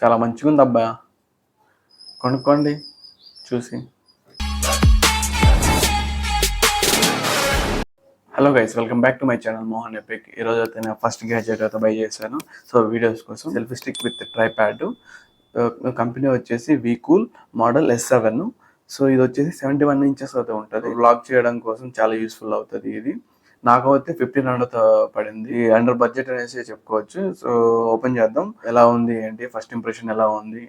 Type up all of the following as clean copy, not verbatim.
చాలా మంచిగుందబ్బా! కొనుక్కోండి చూసి. Hello guys, welcome back to my channel Mohan epic. ఈరోజు అయితే నేను ఫస్ట్ గ్యాడ్జెట్ అయితే బై చేశాను. సో వీడియోస్ కోసం selfie stick with tripod. Company వచ్చేసి వీకూల్ మోడల్ S7. సో ఇది వచ్చేసి 71 ఇంచెస్ అయితే ఉంటుంది. వ్లాగ్ చేయడం కోసం చాలా యూస్ఫుల్ అవుతుంది ఇది. నాకు అయితే 1500 పడింది. అండర్ బడ్జెట్ అనేసి చెప్పుకోవచ్చు. సో ఓపెన్ చేద్దాం, ఎలా ఉంది ఏంటి, ఫస్ట్ ఇంప్రెషన్ ఎలా ఉంది.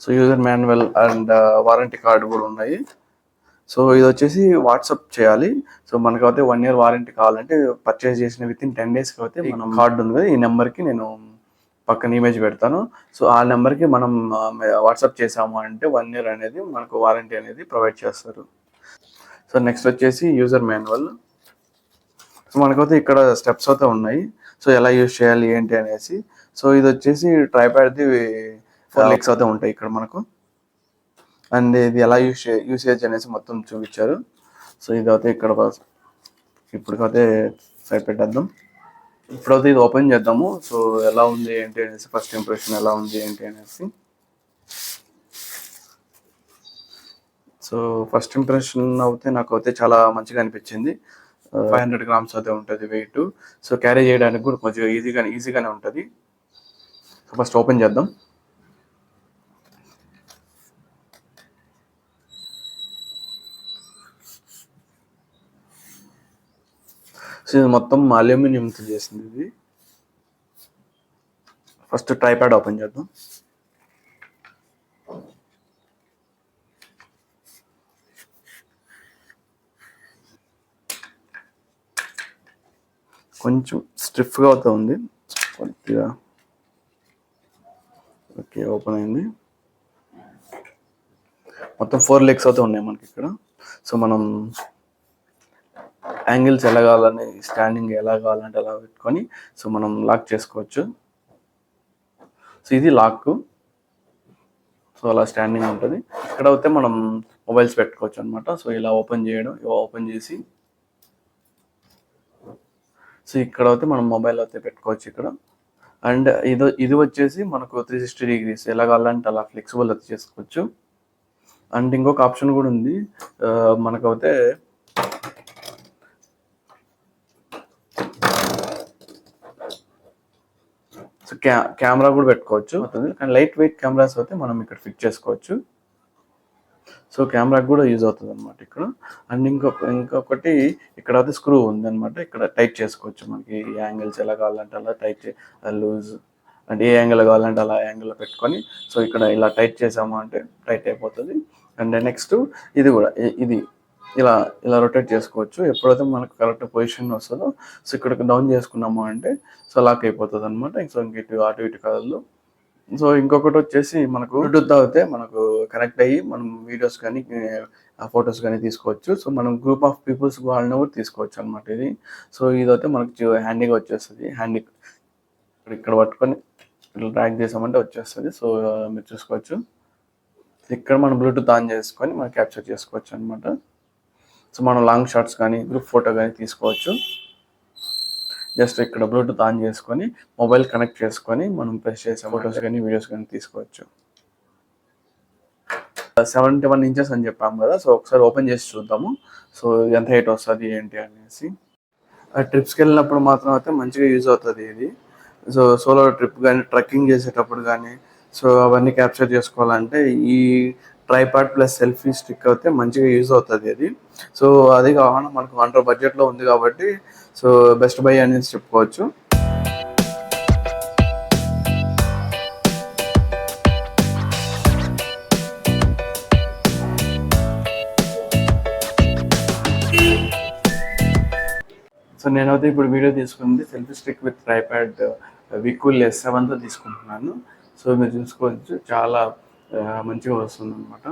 So user manual and warranty card కూడా ఉన్నాయి. సో ఇది వచ్చేసి వాట్సాప్ చేయాలి. సో మనకైతే 1 year వారంటీ కావాలంటే పర్చేస్ చేసిన వితిన్ 10 days అయితే మనం కార్డు ఉంది కదా, ఈ నెంబర్కి నేను పక్కన ఇమేజ్ పెడతాను. సో ఆ నెంబర్కి మనం వాట్సాప్ చేసాము అంటే 1 year అనేది మనకు వారంటీ అనేది ప్రొవైడ్ చేస్తారు. సో నెక్స్ట్ వచ్చేసి యూజర్ మాన్యువల్. సో మనకైతే ఇక్కడ స్టెప్స్ అయితే ఉన్నాయి. సో ఎలా యూజ్ చేయాలి ఏంటి అనేసి. సో ఇది వచ్చేసి ట్రైప్యాడ్ది 4 legs అయితే ఉంటాయి ఇక్కడ మనకు. అండ్ ఇది ఎలా యూసేజ్ అనేసి మొత్తం చూపించారు. సో ఇదైతే ఇక్కడ ఇప్పటికైతే సైడ్ పెట్టేద్దాం. ఇప్పుడైతే ఇది ఓపెన్ చేద్దాము. సో ఎలా ఉంది ఏంటి అనేసి, ఫస్ట్ ఇంప్రెషన్ ఎలా ఉంది ఏంటి అనేసి. సో ఫస్ట్ ఇంప్రెషన్ అయితే నాకు అయితే చాలా మంచిగా అనిపించింది. 500 grams అయితే ఉంటుంది వెయిట్. సో క్యారీ చేయడానికి కూడా కొంచెం ఈజీగానే ఉంటుంది. సో ఫస్ట్ ఓపెన్ చేద్దాం. సో ఇది మొత్తం అల్యూమినియంతో చేసింది ఇది. ఫస్ట్ ట్రైప్యాడ్ ఓపెన్ చేద్దాం. కొంచెం స్టిఫ్గా అవుతా ఉంది కొద్దిగా. ఓకే, ఓపెన్ అయింది. మొత్తం 4 legs అయితే ఉన్నాయి మనకి ఇక్కడ. సో మనం యాంగిల్స్ ఎలా కావాలని, స్టాండింగ్ ఎలా కావాలంటే అలా పెట్టుకొని సో మనం లాక్ చేసుకోవచ్చు. సో ఇది లాక్. సో అలా స్టాండింగ్ ఉంటుంది. ఇక్కడ అయితే మనం మొబైల్స్ పెట్టుకోవచ్చు అనమాట. సో ఇలా ఓపెన్ చేయడం, ఓపెన్ చేసి సో ఇక్కడ అయితే మనం మొబైల్ అయితే పెట్టుకోవచ్చు ఇక్కడ. అండ్ ఇది వచ్చేసి మనకు 360 degrees ఎలా కావాలంటే అలా ఫ్లెక్సిబుల్ అయితే చేసుకోవచ్చు. అండ్ ఇంకొక ఆప్షన్ కూడా ఉంది మనకైతే. సో కెమెరా కూడా పెట్టుకోవచ్చు అవుతుంది, కానీ లైట్ వెయిట్ కెమెరాస్ అయితే మనం ఇక్కడ ఫిట్ చేసుకోవచ్చు. సో కెమెరాకి కూడా యూజ్ అవుతుంది అనమాట ఇక్కడ. అండ్ ఇంకొకటి ఇక్కడ అయితే స్క్రూ ఉంది అనమాట. ఇక్కడ టైట్ చేసుకోవచ్చు. మనకి యాంగిల్స్ ఎలా కావాలంటే అలా టైట్ లూజ్, అంటే ఏ యాంగిల్ కావాలంటే అలా యాంగిల్లో పెట్టుకొని సో ఇక్కడ ఇలా టైట్ చేసాము అంటే టైట్ అయిపోతుంది. అండ్ నెక్స్ట్ ఇది కూడా ఇది ఇలా రొటేట్ చేసుకోవచ్చు. ఎప్పుడైతే మనకు కరెక్ట్ పొజిషన్ వస్తుందో సో ఇక్కడికి డౌన్ చేసుకున్నాము అంటే సో లాక్ అయిపోతుంది అనమాట. సో ఇంక అటు ఇటు కదలదు. సో ఇంకొకటి వచ్చేసి మనకు బ్లూటూత్ అయితే మనకు కనెక్ట్ అయ్యి మనం వీడియోస్ కానీ ఫొటోస్ కానీ తీసుకోవచ్చు. సో మనం గ్రూప్ ఆఫ్ పీపుల్స్ వాళ్ళని కూడా తీసుకోవచ్చు అనమాట ఇది. సో ఇదైతే మనకు హ్యాండీగా వచ్చేస్తుంది. ఇక్కడ పట్టుకొని ఇట్లా ట్రాక్ చేసామంటే వచ్చేస్తుంది. సో మీరు చూసుకోవచ్చు. ఇక్కడ మనం బ్లూటూత్ ఆన్ చేసుకొని మనం క్యాప్చర్ చేసుకోవచ్చు అనమాట. సో మనం లాంగ్ షాట్స్ కానీ గ్రూప్ ఫోటో కానీ తీసుకోవచ్చు. జస్ట్ ఇక్కడ బ్లూటూత్ ఆన్ చేసుకొని మొబైల్ కనెక్ట్ చేసుకొని మనం ప్రెస్ చేసే ఫొటోస్ కానీ వీడియోస్ కానీ తీసుకోవచ్చు. 71 inches అని చెప్పాము కదా. సో ఒకసారి ఓపెన్ చేసి చూద్దాము. సో ఎంత హైట్ వస్తుంది ఏంటి అనేసి. ట్రిప్స్కి వెళ్ళినప్పుడు మాత్రం అయితే మంచిగా యూజ్ అవుతుంది ఇది. సో సోలో ట్రిప్ కానీ ట్రెక్కింగ్ చేసేటప్పుడు కానీ సో అవన్నీ క్యాప్చర్ చేసుకోవాలంటే ఈ ట్రైపాడ్ ప్లస్ సెల్ఫీ స్టిక్ అయితే మంచిగా యూజ్ అవుతుంది అది. సో అది కావాలన్నా మనకు అండర్ బడ్జెట్లో ఉంది కాబట్టి సో బెస్ట్ బై అనేసి చెప్పుకోవచ్చు. సో నేనైతే ఇప్పుడు వీడియో తీసుకుంది సెల్ఫీ స్టిక్ విత్ ట్రైప్యాడ్ వీకూల్ S7తో తీసుకుంటున్నాను. సో మీరు చూసుకోవచ్చు, చాలా మంచిగా వస్తుంది అనమాట.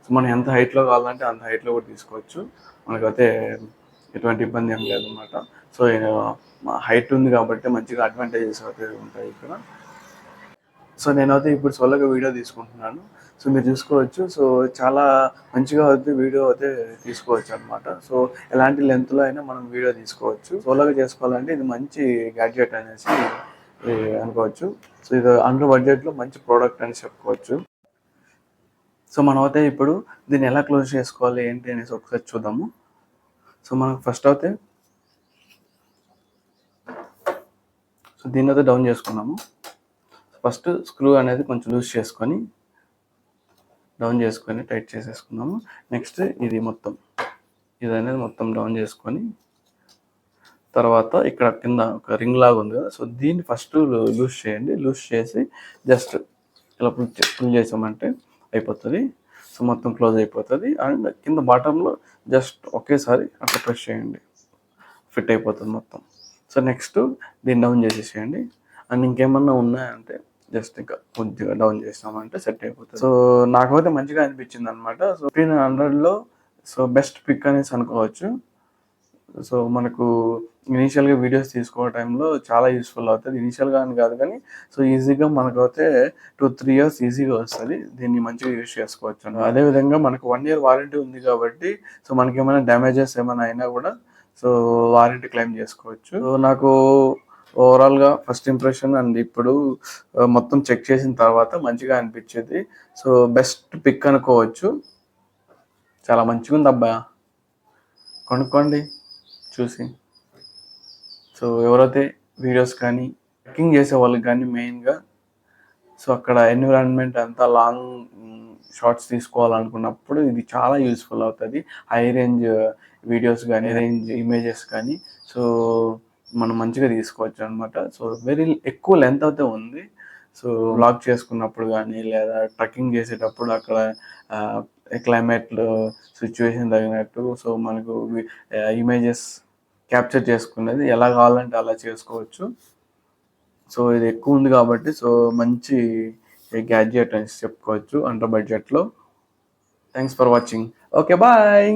సో మనం ఎంత హైట్లో కావాలంటే అంత హైట్లో కూడా తీసుకోవచ్చు. మనకైతే ఎటువంటి ఇబ్బంది ఏం లేదన్నమాట. సో హైట్ ఉంది కాబట్టి మంచిగా అడ్వాంటేజెస్ అయితే ఉంటాయి ఇక్కడ. సో నేనైతే ఇప్పుడు సోలోగా వీడియో తీసుకుంటున్నాను. సో మీరు చూసుకోవచ్చు. సో చాలా మంచిగా అయితే వీడియో అయితే తీసుకోవచ్చు అనమాట. సో ఎలాంటి లెంత్‌లో అయినా మనం వీడియో తీసుకోవచ్చు. సోలోగా చేసుకోవాలంటే ఇది మంచి గ్యాడ్జెట్ అనేసి అనుకోవచ్చు. సో ఇది అండర్ బడ్జెట్‌లో మంచి ప్రోడక్ట్ అని చెప్పుకోవచ్చు. సో మనమైతే ఇప్పుడు దీన్ని ఎలా క్లోజ్ చేసుకోవాలి ఏంటి అనేసి ఒకసారి చూద్దాము. సో మనం ఫస్ట్ అయితే దీన్నైతే డౌన్ చేసుకున్నాము. ఫస్ట్ స్క్రూ అనేది కొంచెం లూజ్ చేసుకొని డౌన్ చేసుకొని టైట్ చేసేసుకున్నాము. నెక్స్ట్ ఇది అనేది మొత్తం డౌన్ చేసుకొని తర్వాత ఇక్కడ కింద ఒక రింగ్ లాగా ఉంది కదా, సో దీన్ని ఫస్ట్ లూజ్ చేయండి. లూజ్ చేసి జస్ట్ ఇలా పుల్ చేసామంటే అయిపోతుంది. సో మొత్తం క్లోజ్ అయిపోతుంది. అండ్ కింద బాటంలో జస్ట్ ఒకేసారి అట్లా ప్రెస్ చేయండి, ఫిట్ అయిపోతుంది మొత్తం. సో నెక్స్ట్ దీన్ని డౌన్ చేసేసేయండి. అండ్ ఇంకేమన్నా ఉన్నాయంటే జస్ట్ ఇంకా కొద్దిగా డౌన్ చేసామంటే సెట్ అయిపోతుంది. సో నాకైతే మంచిగా అనిపించింది అనమాట. సో 1500లో సో బెస్ట్ పిక్ అనేసి అనుకోవచ్చు. సో మనకు ఇనీషియల్గా వీడియోస్ తీసుకోవడం టైంలో చాలా యూస్ఫుల్ అవుతుంది. ఇనీషియల్గా అని కాదు కానీ సో ఈజీగా మనకైతే 2-3 ఇయర్స్ ఈజీగా వస్తుంది. దీన్ని మంచిగా యూజ్ చేసుకోవచ్చు. అదేవిధంగా మనకు 1 year వారంటీ ఉంది కాబట్టి సో మనకి ఏమైనా డ్యామేజెస్ ఏమైనా అయినా కూడా సో వారంటీ క్లెయిమ్ చేసుకోవచ్చు. సో నాకు ఓవరాల్గా ఫస్ట్ ఇంప్రెషన్ అండ్ ఇప్పుడు మొత్తం చెక్ చేసిన తర్వాత మంచిగా అనిపించేది. సో బెస్ట్ పిక్ అనుకోవచ్చు. చాలా మంచిగా ఉంది అబ్బా, కొనుక్కోండి చూసి. సో ఎవరైతే వీడియోస్ కానీ ట్రెక్కింగ్ చేసే వాళ్ళకి కానీ మెయిన్గా సో అక్కడ ఎన్విరాన్మెంట్ అంతా లాంగ్ షార్ట్స్ తీసుకోవాలనుకున్నప్పుడు ఇది చాలా యూస్ఫుల్ అవుతుంది. హై రేంజ్ వీడియోస్ కానీ రేంజ్ ఇమేజెస్ కానీ సో మనం మంచిగా తీసుకోవచ్చు అనమాట. సో వెరీ ఎక్కువ లెంత్ అయితే ఉంది. సో వ్లాగ్ చేసుకున్నప్పుడు కానీ లేదా ట్రెక్కింగ్ చేసేటప్పుడు అక్కడ క్లైమేట్లో సిచ్యువేషన్ తగినట్టు సో మనకు ఇమేజెస్ క్యాప్చర్ చేసుకునేది ఎలా కావాలంటే అలా చేసుకోవచ్చు. సో ఇది ఎక్కువ ఉంది కాబట్టి సో మంచి గ్యాడ్జెట్ అని చెప్పుకోవచ్చు అండర్ బడ్జెట్లో. Thanks for watching. Okay bye.